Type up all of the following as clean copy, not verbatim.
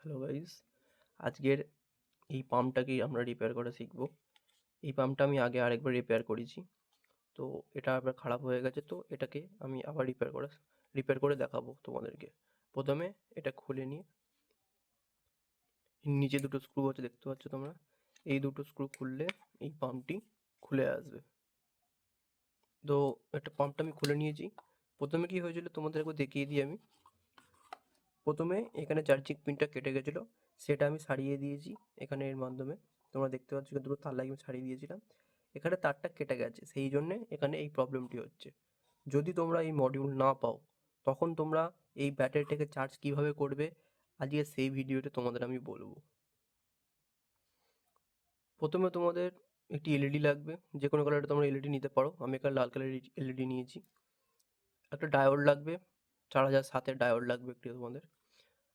Hello guys, আজকের এই পাম্পটাকেই আমরা রিপেয়ার করা শিখব। এই পাম্পটা আমি আগে আরেকবার রিপেয়ার করেছি, তো এটা আবার খারাপ হয়ে গেছে, তো এটাকে আমি আবার রিপেয়ার করে দেখাবো তোমাদেরকে। প্রথমে এটা খুলে নিয়ে নিচে দুটো স্ক্রু আছে, দেখতে পাচ্ছ তোমরা। এই দুটো স্ক্রু খুললে এই পাম্পটি খুলে আসবে। তো একটা পাম্পটা আমি খুলে নিয়েছি। প্রথমে কি হয়েছিল তোমাদের একবার দেখিয়ে দিই আমি। প্রথমে এখানে চার্জিং পিনটা কেটে গেছিলো, সেটা আমি সারিয়ে দিয়েছি এখানে এর মাধ্যমে। তোমরা দেখতে পাচ্ছ এখানে দুটো তার লাগিয়ে আমি সারিয়ে দিয়েছিলাম। এখানে তারটা কেটে গেছে, সেই জন্যে এখানে এই প্রবলেমটি হচ্ছে। যদি তোমরা এই মডিউল না পাও, তখন তোমরা এই ব্যাটারিটাকে চার্জ কিভাবে করবে, আজকে সেই ভিডিওতে তোমাদের আমি বলবো। প্রথমে তোমাদের একটি এলইডি লাগবে, যে কোনো কালারে তোমরা এলইডি নিতে পারো। আমি এখানে লাল কালারের এলইডি নিয়েছি। একটা ডায়োড লাগবে, 4007-এর ডায়োড লাগবে একটি তোমাদের।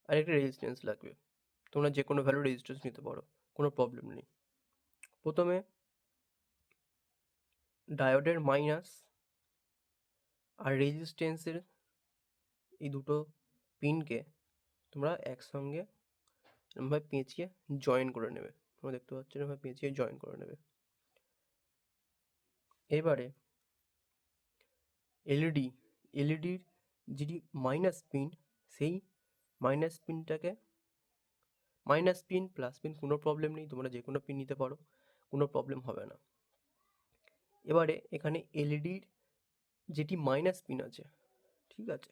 আর একটা রেজিস্ট্যান্স লাগবে। তোমরা যে কোনো ভ্যালু রেজিস্ট্যান্স নিতে পারো, কোনো প্রবলেম নেই। প্রথমে ডায়োডের মাইনাস আর রেজিস্ট্যান্সের এই দুটো পিনকে তোমরা একসঙ্গে এরমভাবে পেঁচিয়ে জয়েন করে নেবে। তোমরা দেখতে পাচ্ছ এরমভাবে পেঁচিয়ে জয়েন করে নেবে। এবারে এলইডির যেটি মাইনাস পিন, সেই মাইনাস পিনটাকে, মাইনাস পিন প্লাস পিন কোনো প্রবলেম নেই, তোমরা যে কোনো পিন নিতে পারো, কোনো প্রবলেম হবে না। এবারে এখানে এলইডির যেটি মাইনাস পিন আছে, ঠিক আছে,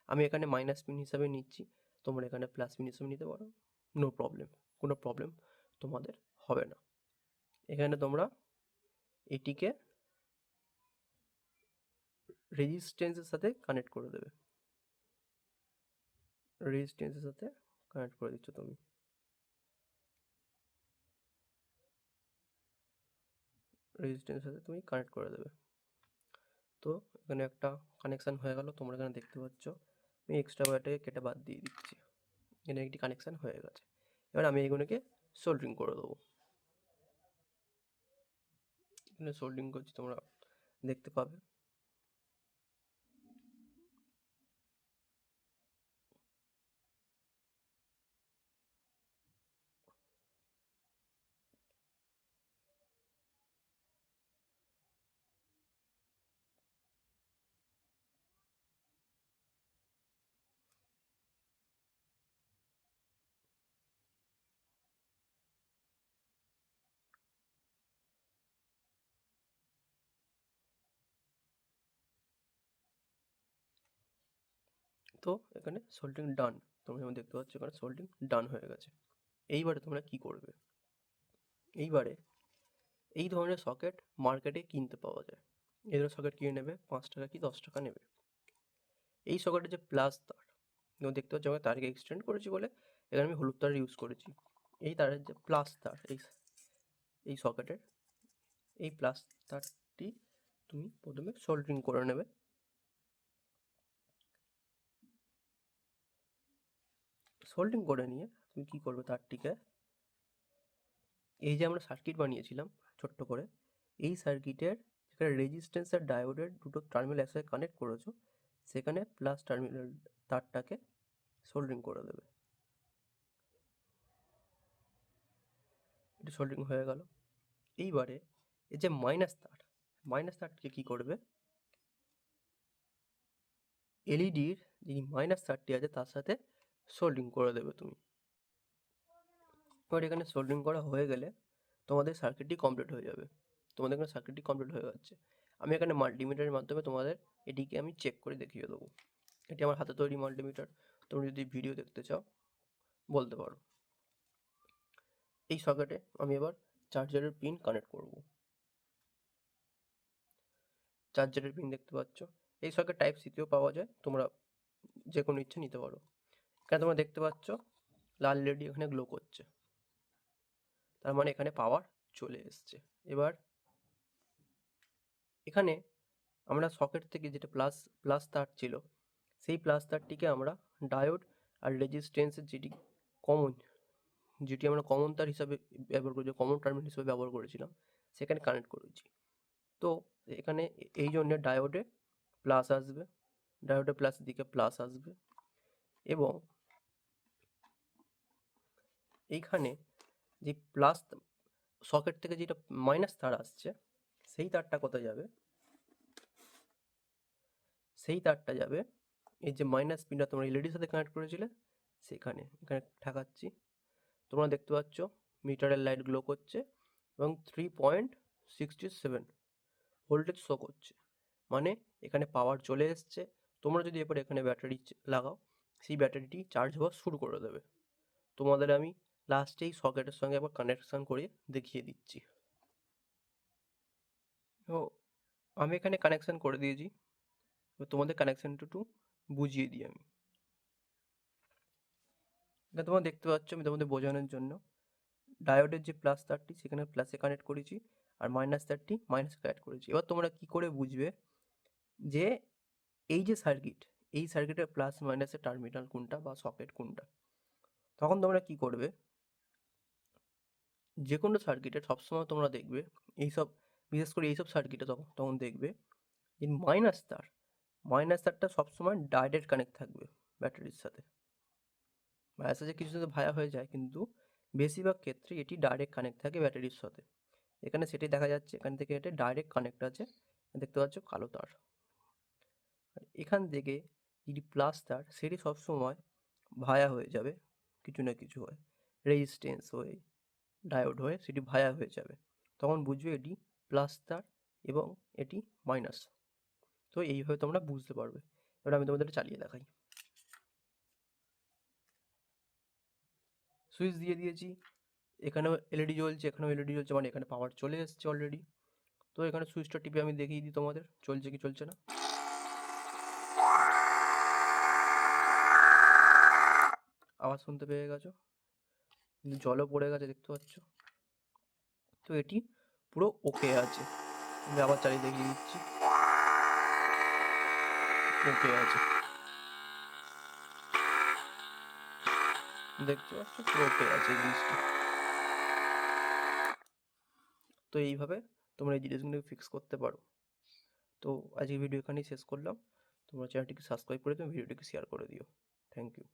আমি এখানে মাইনাস পিন হিসাবে নিচ্ছি, তোমরা এখানে প্লাস পিন হিসাবে নিতে পারো, নো প্রবলেম, কোনো প্রবলেম তোমাদের হবে না। এখানে তোমরা এটিকে রেজিস্ট্যান্সের সাথে কানেক্ট করে দেবে। রেজিস্ট্যান্সের সাথে কানেক্ট করে দিচ্ছ তুমি। রেজিস্ট্যান্সের সাথে তুমি কানেক্ট করে দেবে। তো এখানে একটা কানেকশান হয়ে গেল, তোমরা এখানে দেখতে পাচ্ছ। আমি এক্সট্রা ওয়্যারটাকে কেটে বাদ দিয়ে দিচ্ছি। এখানে একটি কানেকশান হয়ে গেছে। এবার আমি এগুলোকে সোল্ডারিং করে দেবো। এখানে সোল্ডারিং করছি, তোমরা দেখতে পাবে। তো এখানে সোল্ডারিং ডান, তোমরা যেমন দেখতে পাচ্ছ এখানে সোল্ডারিং ডান হয়ে গেছে। এইবারে তোমরা কি করবে, এইবারে এই ধরনের সকেট মার্কেটে কিনতে পাওয়া যায়। এই ধরনের সকেট কিনে নেবে, 5 টাকা কি 10 টাকা নেবে। এই সকেটের যে প্লাস তার, তোমরা দেখতে পাচ্ছ আমি তারকে এক্সটেন্ড করেছি বলে এখানে আমি হলুদ তার ইউজ করেছি। এই তারের যে প্লাস তার, এই সকেটের এই প্লাস তারটি তুমি প্রথমে সোল্ডারিং করে নেবে। সোল্ডারিং করে নিয়ে তুমি কি করবে, তারটিকে এই যে আমরা সার্কিট বানিয়েছিলাম ছোট্ট করে, এই সার্কিটের যেখানে রেজিস্ট্যান্স আর ডায়োডের দুটো টার্মিনাল একসাথে কানেক্ট করেছো, সেখানে প্লাস টার্মিনাল তারটাকে সোল্ডারিং করে দেবে। এটা সোল্ডারিং হয়ে গেল। এইবারে এই যে মাইনাস তারটিকে কি করবে, এলইডির যে মাইনাস তারটি আছে তার সাথে সোল্ডারিং করে দেবে তুমি। এবার এখানে সোল্ডারিং করা হয়ে গেলে তোমাদের সার্কিটটি কমপ্লিট হয়ে যাবে। তোমাদের এখানে সার্কিটটি কমপ্লিট হয়ে যাচ্ছে। আমি এখানে মাল্টিমিটারের মাধ্যমে তোমাদের এটিকে আমি চেক করে দেখিয়ে দেবো। এটি আমার হাতে তৈরি মাল্টিমিটার, তোমরা যদি ভিডিও দেখতে চাও বলতে পারো। এই সকেটে আমি এবার চার্জারের পিন কানেক্ট করব। চার্জারের পিন দেখতে পাচ্ছ, এই সকেট টাইপ সিতেও পাওয়া যায়, তোমরা যে কোনো ইচ্ছে নিতে পারো। এখানে তোমরা দেখতে পাচ্ছ লাল লেডি এখানে গ্লো করছে, তার মানে এখানে পাওয়ার চলে এসছে। এবার এখানে আমরা সকেট থেকে যেটা প্লাস তার ছিল, সেই প্লাস তারটিকে আমরা ডায়োড আর রেজিস্ট্যান্সের যেটি আমরা কমন তার হিসাবে ব্যবহার করেছি, কমন টার্মিনাল হিসাবে ব্যবহার করেছিলাম, সেখানে কানেক্ট করেছি। তো এখানে এই জন্যে ডায়োডে প্লাস আসবে, ডায়োডে প্লাস দিকে প্লাস আসবে, এবং এইখানে যে প্লাস সকেট থেকে যেটা মাইনাস তার আসছে, সেই তারটা কোথায় যাবে? সেই তারটা যাবে এই যে মাইনাস পিনটা তোমরা এলইডির সাথে কানেক্ট করেছিলে সেখানে। এখানে ঠেকাচ্ছি, তোমরা দেখতে পাচ্ছ মিটারের লাইট গ্লো করছে এবং 3.67 ভোল্টেজ শো করছে, মানে এখানে পাওয়ার চলে এসছে। তোমরা যদি এরপরে এখানে ব্যাটারি লাগাও, সেই ব্যাটারিটি চার্জ হওয়া শুরু করে দেবে। তোমাদের আমি লাস্টেই সকেটের সঙ্গে একবার কানেকশন করে দেখিয়ে দিচ্ছি। তো আমি এখানে কানেকশন করে দিয়েছি, তোমাদের কানেকশনটা একটু বুঝিয়ে দিই আমি। এটা তোমরা দেখতে পাচ্ছ, আমি তোমাদের বোঝানোর জন্য ডায়োডের যে প্লাস তারটি সেখানে প্লাসে কানেক্ট করেছি, আর মাইনাস তারটি মাইনাসে কানেক্ট করেছি। এবার তোমরা কি করে বুঝবে যে এই যে সার্কিট, এই সার্কিটের প্লাস মাইনাসের টার্মিনাল কোনটা বা সকেট কোনটা? তখন তোমরা কি করবে, যে কোনো সার্কিটে সবসময় তোমরা দেখবে এইসব, বিশেষ করে এইসব সার্কিটে তখন দেখবে যে মাইনাস তারটা সবসময় ডাইরেক্ট কানেক্ট থাকবে ব্যাটারির সাথে। মাঝে সাঝে কিছু সাথে ভায়া হয়ে যায়, কিন্তু বেশিরভাগ ক্ষেত্রে এটি ডাইরেক্ট কানেক্ট থাকে ব্যাটারির সাথে। এখানে সেটাই দেখা যাচ্ছে, এখান থেকে এটা ডাইরেক্ট কানেক্ট আছে, দেখতে পাচ্ছ কালো তার। আর এখান থেকে যেটি প্লাস তার সেটি সবসময় ভায়া হয়ে যাবে, কিছু না কিছু হয়, রেজিস্ট্যান্স হয়ে, ডায়োড হয়ে সেটি ভায়া হয়ে যাবে। তখন বুঝবে এটি প্লাস তার এবং এটি মাইনাস। তো এইভাবে তোমরা বুঝতে পারবে। এবার আমি তোমাদের চালিয়ে দেখাই। সুইচ দিয়ে দিয়েছি, এখানেও এলইডি জ্বলছে, এখানেও এলইডি জ্বলছে, মানে এখানে পাওয়ার চলে এসছে অলরেডি। তো এখানে সুইচটা টিপে আমি দেখিয়ে দিই তোমাদের চলছে কি চলছে না। আওয়াজ শুনতে পেয়ে গেছো, কিন্তু জলও পড়ে গেছে দেখতে পাচ্ছ। তো এটি পুরো ওকে আছে, আমি আবার চালিয়ে দেখিয়ে দিচ্ছি, ওকে আছে, দেখতে পাচ্ছ পুরো ওকে আছে এই জিনিসটা। তো এইভাবে তোমরা এই জিনিসগুলোকে ফিক্স করতে পারো। তো আজকের ভিডিও এখানেই শেষ করলাম। তোমরা চ্যানেলটিকে সাবস্ক্রাইব করে দিও, ভিডিওটিকে শেয়ার করে দিও। Thank you.